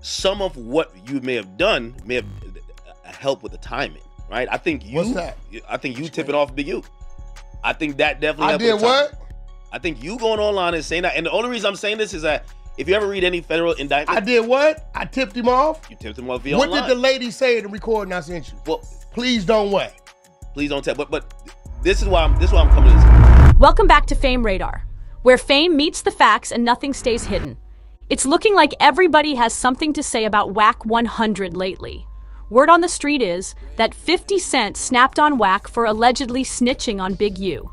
some of what you may have done may have helped with the timing, right? I think you. What's that? I think you tipping off Big U. I think that definitely. I helped did with the timing. what? I think you going online and saying that, and the only reason I'm saying this is that if you ever read any federal indictment, I did what? I tipped him off. You tipped him off via What online. did the lady say in the recording I sent you? Well, please don't what? Please don't tell. But this is why I'm coming to this. Welcome back to Fame Radar, where fame meets the facts and nothing stays hidden. It's looking like everybody has something to say about Wack 100 lately. Word on the street is that 50 Cent snapped on Wack for allegedly snitching on Big U,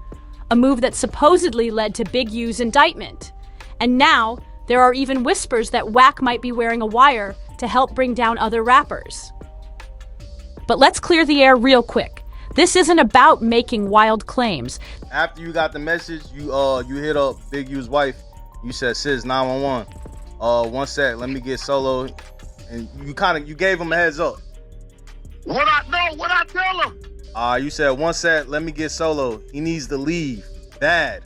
a move that supposedly led to Big U's indictment. And now, there are even whispers that Wack might be wearing a wire to help bring down other rappers. But let's clear the air real quick. This isn't about making wild claims. After you got the message, you hit up Big U's wife. You said, "Sis, 911. 1 sec, let me get Solo." And you gave him a heads up. What I tell him? You said, "1 sec, let me get Solo. He needs to leave. Bad."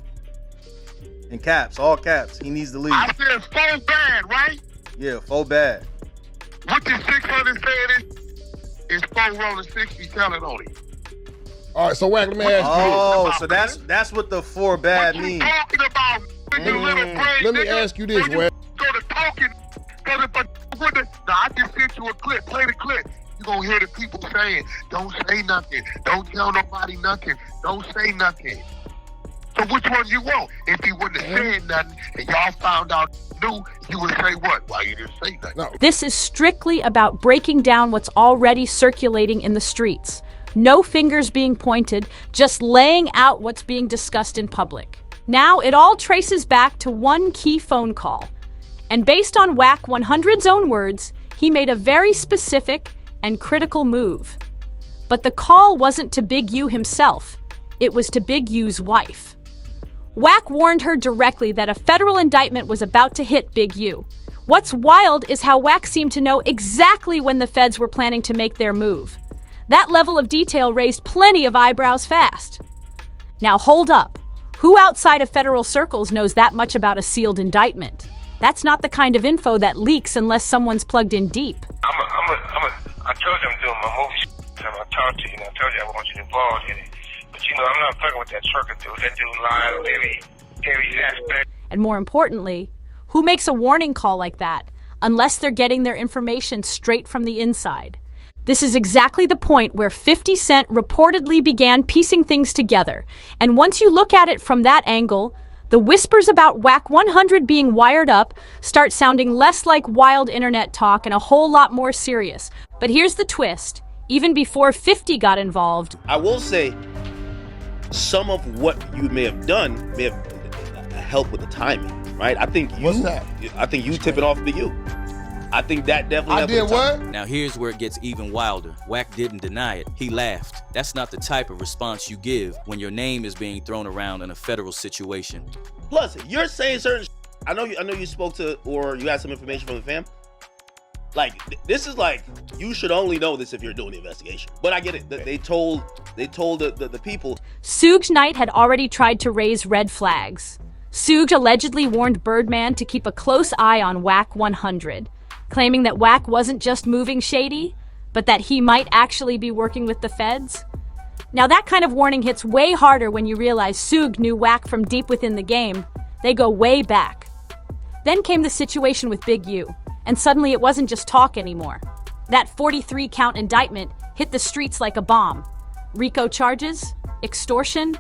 In caps, all caps. He needs to leave. I said 4 bad, right? Yeah, 4 bad. What the 600 said is 4 rolling 60 telling on him. All right, so Wack, let me ask you. Oh, so that's what the 4 bad what you means. talking about? You little brain, Let me nigga? ask you this, When Wack. Go to talking. I just sent you a clip. Play the clip. You gonna hear the people saying, "Don't say nothing. Don't tell nobody nothing. Don't say nothing." So which one you want? If he wouldn't have said nothing and y'all found out knew, you would say what? Why you didn't say nothing? No. This is strictly about breaking down what's already circulating in the streets. No fingers being pointed, just laying out what's being discussed in public. Now, it all traces back to one key phone call. And based on Wack 100's own words, he made a very specific and critical move. But the call wasn't to Big U himself. It was to Big U's wife. Wack warned her directly that a federal indictment was about to hit Big U. What's wild is how Wack seemed to know exactly when the feds were planning to make their move. That level of detail raised plenty of eyebrows fast. Now hold up. Who outside of federal circles knows that much about a sealed indictment? That's not the kind of info that leaks unless someone's plugged in deep. I told you I'm doing my movie time I talked to you, and I told you I want you involved in it. But I'm not fucking with that trucker dude. That dude lied very aspect. And more importantly, who makes a warning call like that unless they're getting their information straight from the inside? This is exactly the point where 50 Cent reportedly began piecing things together. And once you look at it from that angle, the whispers about Wack 100 being wired up start sounding less like wild internet talk and a whole lot more serious. But here's the twist. Even before 50 got involved, I will say some of what you may have done may have helped with the timing, right? I think you. What's that? I think you tipping off Big U. I think that definitely. I helped did with the timing. what? Now here's where it gets even wilder. Wack didn't deny it. He laughed. That's not the type of response you give when your name is being thrown around in a federal situation. Plus, you're saying certain. I know you spoke to, or you had some information from the fam. Like, this is like, you should only know this if you're doing the investigation. But I get it. They told the people. Suge Knight had already tried to raise red flags. Suge allegedly warned Birdman to keep a close eye on Wack 100, claiming that Wack wasn't just moving shady, but that he might actually be working with the feds. Now that kind of warning hits way harder when you realize Suge knew Wack from deep within the game. They go way back. Then came the situation with Big U, and suddenly it wasn't just talk anymore. That 43-count indictment hit the streets like a bomb. RICO charges, extortion,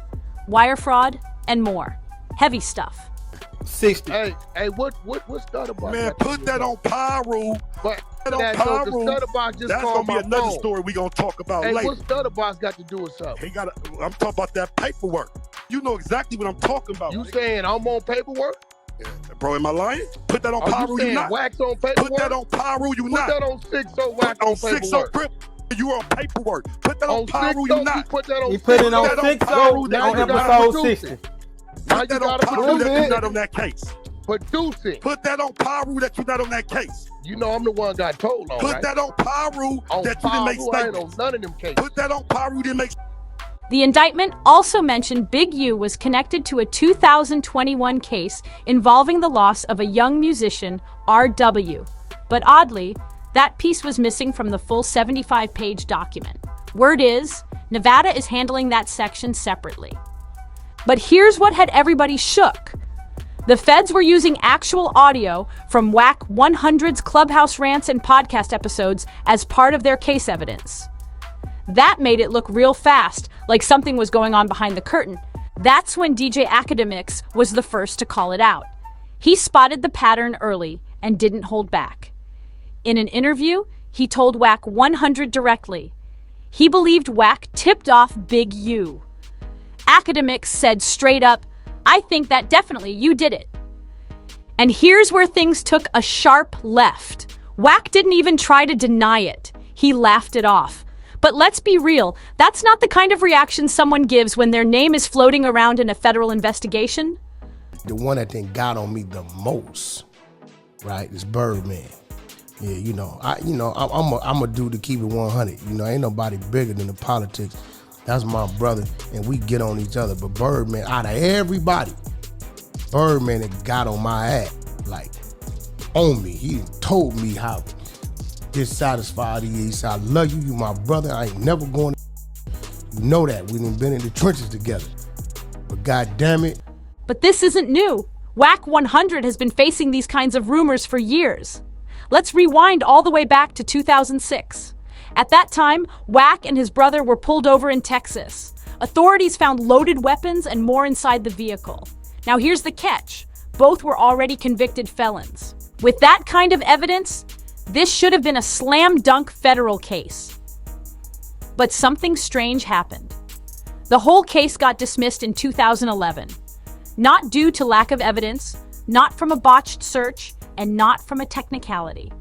wire fraud, and more. Heavy stuff. 60. Hey, what's Stutterbox? Man, put that on Pyro. But Put that on the Pyro. Stutterbox just That's called gonna be my another phone. story we gonna talk about Hey, later. what's Stutterbox got to do with something? I'm talking about that paperwork. You know exactly what I'm talking about. You saying I'm on paperwork? Yeah. Bro, am I lying? Put that on Are Pyro, you saying not. Wax on paperwork? Put that on Pyro, you Put not. that on 6-0 Wax on on 6-0 paperwork. Crip, you on paperwork. Put that on On Pyro, 6-0, you you not. put that on He put it on Put that on 6-0 Pyro, that Now you you not. gotta episode produce 60. it. Now Now you you that on gotta Pyro produce that you're it. not on that case. Produce it. Put that on Pyro that you're not on that case. You know I'm the one got told on, Put right? that on Pyro On that you didn't make Pyro, I ain't statements. on none of them cases. Put that on Pyro, you didn't make. The indictment also mentioned Big U was connected to a 2021 case involving the loss of a young musician, R.W. But oddly, that piece was missing from the full 75-page document. Word is, Nevada is handling that section separately. But here's what had everybody shook. The feds were using actual audio from Wack 100's Clubhouse rants and podcast episodes as part of their case evidence. That made it look real fast, like something was going on behind the curtain. That's when DJ Academics was the first to call it out. He spotted the pattern early and didn't hold back. In an interview, he told Wack 100 directly. He believed Wack tipped off Big U. Academics said straight up, "I think that definitely you did it." And here's where things took a sharp left. Wack didn't even try to deny it. He laughed it off. But let's be real, that's not the kind of reaction someone gives when their name is floating around in a federal investigation. The one that then got on me the most, right, is Birdman. Yeah, I'm a dude to keep it 100. Ain't nobody bigger than the politics. That's my brother, and we get on each other. But Birdman, out of everybody, Birdman that got on my ass, like, on me. He told me how dissatisfied he is. He said, "I love you, you my brother. I ain't never going to." You know that. We done been in the trenches together. But God damn it. But this isn't new. Wack 100 has been facing these kinds of rumors for years. Let's rewind all the way back to 2006. At that time, Wack and his brother were pulled over in Texas. Authorities found loaded weapons and more inside the vehicle. Now here's the catch. Both were already convicted felons. With that kind of evidence, this should have been a slam dunk federal case. But something strange happened. The whole case got dismissed in 2011. Not due to lack of evidence, not from a botched search, and not from a technicality.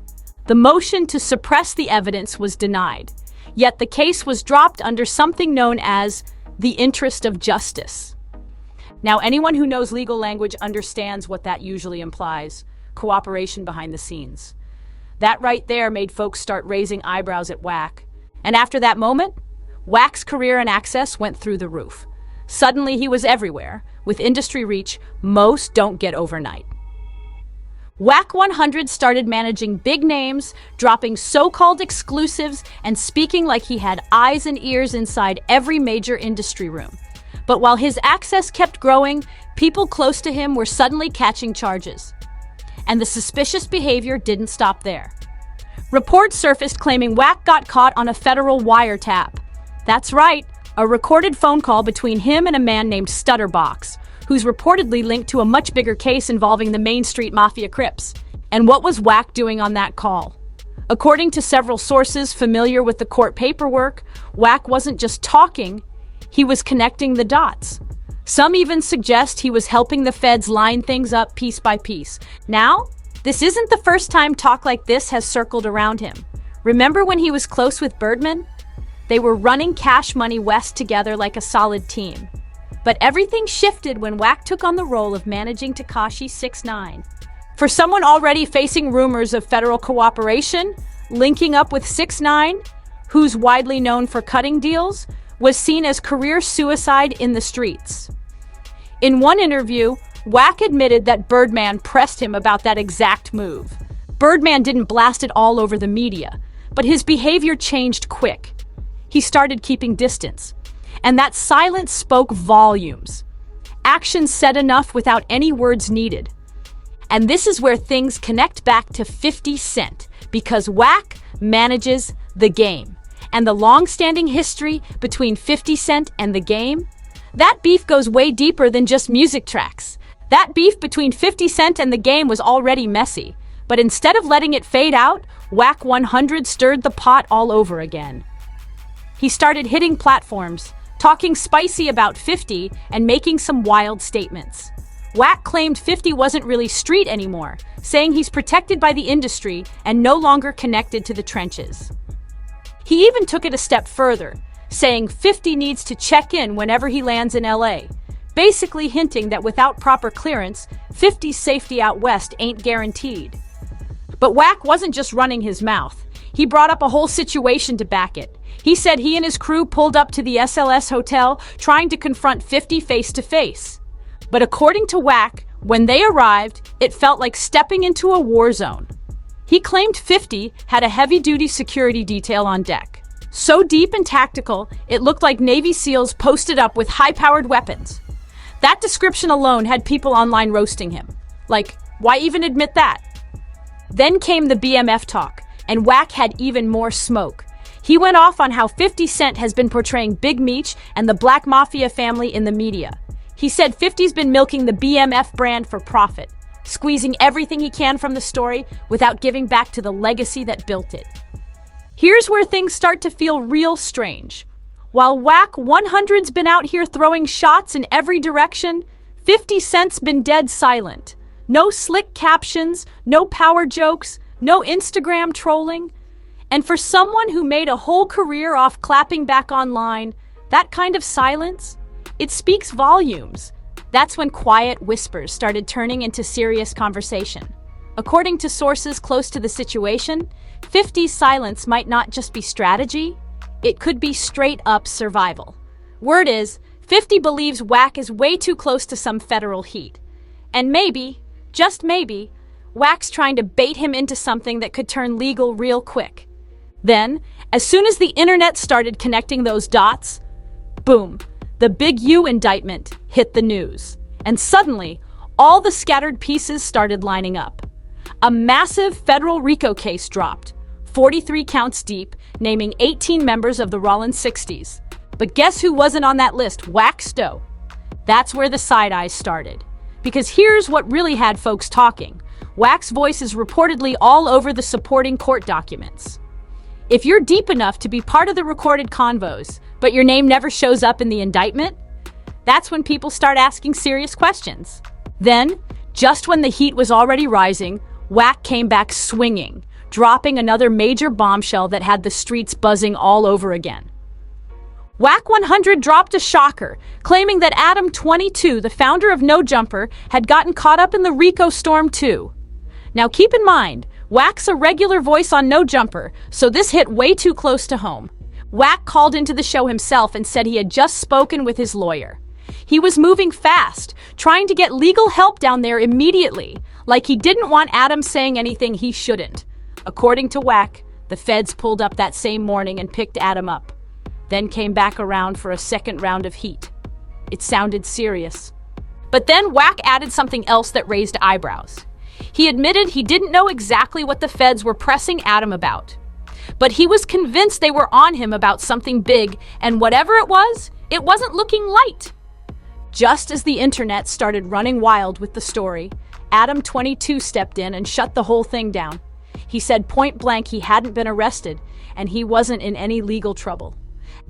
The motion to suppress the evidence was denied, yet the case was dropped under something known as the interest of justice. Now, anyone who knows legal language understands what that usually implies: cooperation behind the scenes. That right there made folks start raising eyebrows at Wack. And after that moment, Wack's career and access went through the roof. Suddenly he was everywhere, with industry reach most don't get overnight. Wack 100 started managing big names, dropping so-called exclusives, and speaking like he had eyes and ears inside every major industry room. But while his access kept growing, people close to him were suddenly catching charges. And the suspicious behavior didn't stop there. Reports surfaced claiming Wack got caught on a federal wiretap. That's right, a recorded phone call between him and a man named Stutterbox, who's reportedly linked to a much bigger case involving the Main Street Mafia Crips. And what was Wack doing on that call? According to several sources familiar with the court paperwork, Wack wasn't just talking, he was connecting the dots. Some even suggest he was helping the feds line things up piece by piece. Now, this isn't the first time talk like this has circled around him. Remember when he was close with Birdman? They were running Cash Money West together like a solid team. But everything shifted when Wack took on the role of managing Tekashi 6ix9ine. For someone already facing rumors of federal cooperation, linking up with 6ix9ine, who's widely known for cutting deals, was seen as career suicide in the streets. In one interview, Wack admitted that Birdman pressed him about that exact move. Birdman didn't blast it all over the media, but his behavior changed quick. He started keeping distance. And that silence spoke volumes. Actions said enough without any words needed. And this is where things connect back to 50 Cent, because Wack manages the game. And the long-standing history between 50 Cent and the game, that beef goes way deeper than just music tracks. That beef between 50 Cent and the game was already messy. But instead of letting it fade out, Wack 100 stirred the pot all over again. He started hitting platforms, talking spicy about 50 and making some wild statements. Wack claimed 50 wasn't really street anymore, saying he's protected by the industry and no longer connected to the trenches. He even took it a step further, saying 50 needs to check in whenever he lands in LA, basically hinting that without proper clearance, 50's safety out west ain't guaranteed. But Wack wasn't just running his mouth. He brought up a whole situation to back it. He said he and his crew pulled up to the SLS hotel trying to confront 50 face to face. But according to Wack, when they arrived, it felt like stepping into a war zone. He claimed 50 had a heavy-duty security detail on deck. So deep and tactical, it looked like Navy SEALs posted up with high-powered weapons. That description alone had people online roasting him. Like, why even admit that? Then came the BMF talk, and Wack had even more smoke. He went off on how 50 Cent has been portraying Big Meech and the Black Mafia family in the media. He said 50's been milking the BMF brand for profit, squeezing everything he can from the story without giving back to the legacy that built it. Here's where things start to feel real strange. While Wack 100's been out here throwing shots in every direction, 50 Cent's been dead silent. No slick captions, no power jokes, no Instagram trolling. And for someone who made a whole career off clapping back online, that kind of silence, it speaks volumes. That's when quiet whispers started turning into serious conversation. According to sources close to the situation, 50's silence might not just be strategy, it could be straight-up survival. Word is, 50 believes Wack is way too close to some federal heat. And maybe, just maybe, Wack's trying to bait him into something that could turn legal real quick. Then, as soon as the internet started connecting those dots, boom, the Big U indictment hit the news. And suddenly, all the scattered pieces started lining up. A massive federal RICO case dropped, 43 counts deep, naming 18 members of the Rollins 60s. But guess who wasn't on that list? Wack Stowe. That's where the side eyes started. Because here's what really had folks talking. Wack's voice is reportedly all over the supporting court documents. If you're deep enough to be part of the recorded convos, but your name never shows up in the indictment, that's when people start asking serious questions. Then, just when the heat was already rising, Wack came back swinging, dropping another major bombshell that had the streets buzzing all over again. Wack 100 dropped a shocker, claiming that Adam 22, the founder of No Jumper, had gotten caught up in the RICO storm too. Now keep in mind, Wack's a regular voice on No Jumper, so this hit way too close to home. Wack called into the show himself and said he had just spoken with his lawyer. He was moving fast, trying to get legal help down there immediately, like he didn't want Adam saying anything he shouldn't. According to Wack, the feds pulled up that same morning and picked Adam up, then came back around for a second round of heat. It sounded serious. But then Wack added something else that raised eyebrows. He admitted he didn't know exactly what the feds were pressing Adam about, but he was convinced they were on him about something big, and whatever it wasn't looking light. Just as the internet started running wild with the story, Adam 22 stepped in and shut the whole thing down. He said point blank he hadn't been arrested, and he wasn't in any legal trouble.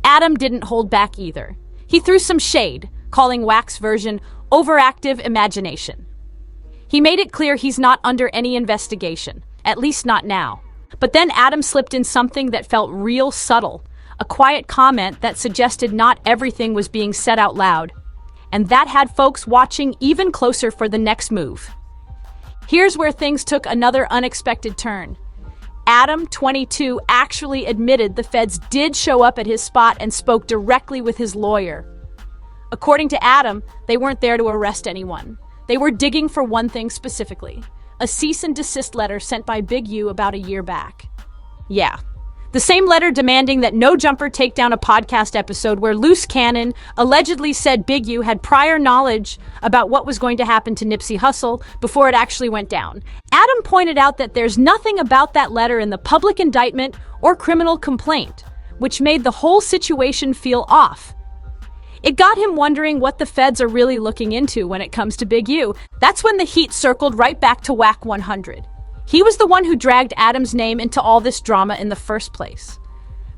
Adam didn't hold back either. He threw some shade, calling Wack's version overactive imagination. He made it clear he's not under any investigation, at least not now. But then Adam slipped in something that felt real subtle, a quiet comment that suggested not everything was being said out loud. And that had folks watching even closer for the next move. Here's where things took another unexpected turn. Adam 22 actually admitted the feds did show up at his spot and spoke directly with his lawyer. According to Adam, they weren't there to arrest anyone. They were digging for one thing specifically, a cease and desist letter sent by Big U about a year back. Yeah, the same letter demanding that No Jumper take down a podcast episode where Loose Cannon allegedly said Big U had prior knowledge about what was going to happen to Nipsey Hussle before it actually went down. Adam pointed out that there's nothing about that letter in the public indictment or criminal complaint, which made the whole situation feel off. It got him wondering what the feds are really looking into when it comes to Big U. That's when the heat circled right back to Wack 100. He was the one who dragged Adam's name into all this drama in the first place.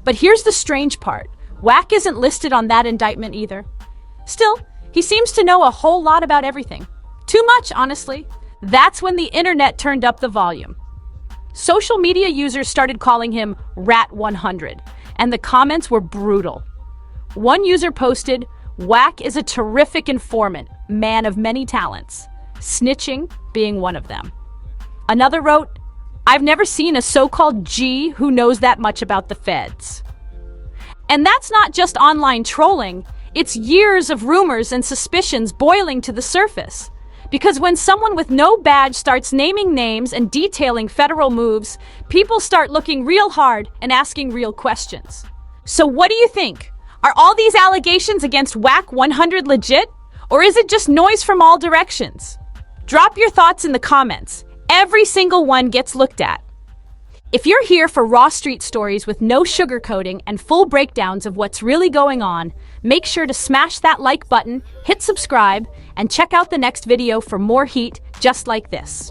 But here's the strange part. Wack isn't listed on that indictment either. Still, he seems to know a whole lot about everything. Too much, honestly. That's when the internet turned up the volume. Social media users started calling him Rat 100, and the comments were brutal. One user posted, "Wack is a terrific informant, man of many talents, snitching being one of them." Another wrote, "I've never seen a so-called G who knows that much about the feds." And that's not just online trolling, it's years of rumors and suspicions boiling to the surface. Because when someone with no badge starts naming names and detailing federal moves, people start looking real hard and asking real questions. So what do you think? Are all these allegations against Wack 100 legit? Or is it just noise from all directions? Drop your thoughts in the comments. Every single one gets looked at. If you're here for raw street stories with no sugarcoating and full breakdowns of what's really going on, make sure to smash that like button, hit subscribe, and check out the next video for more heat just like this.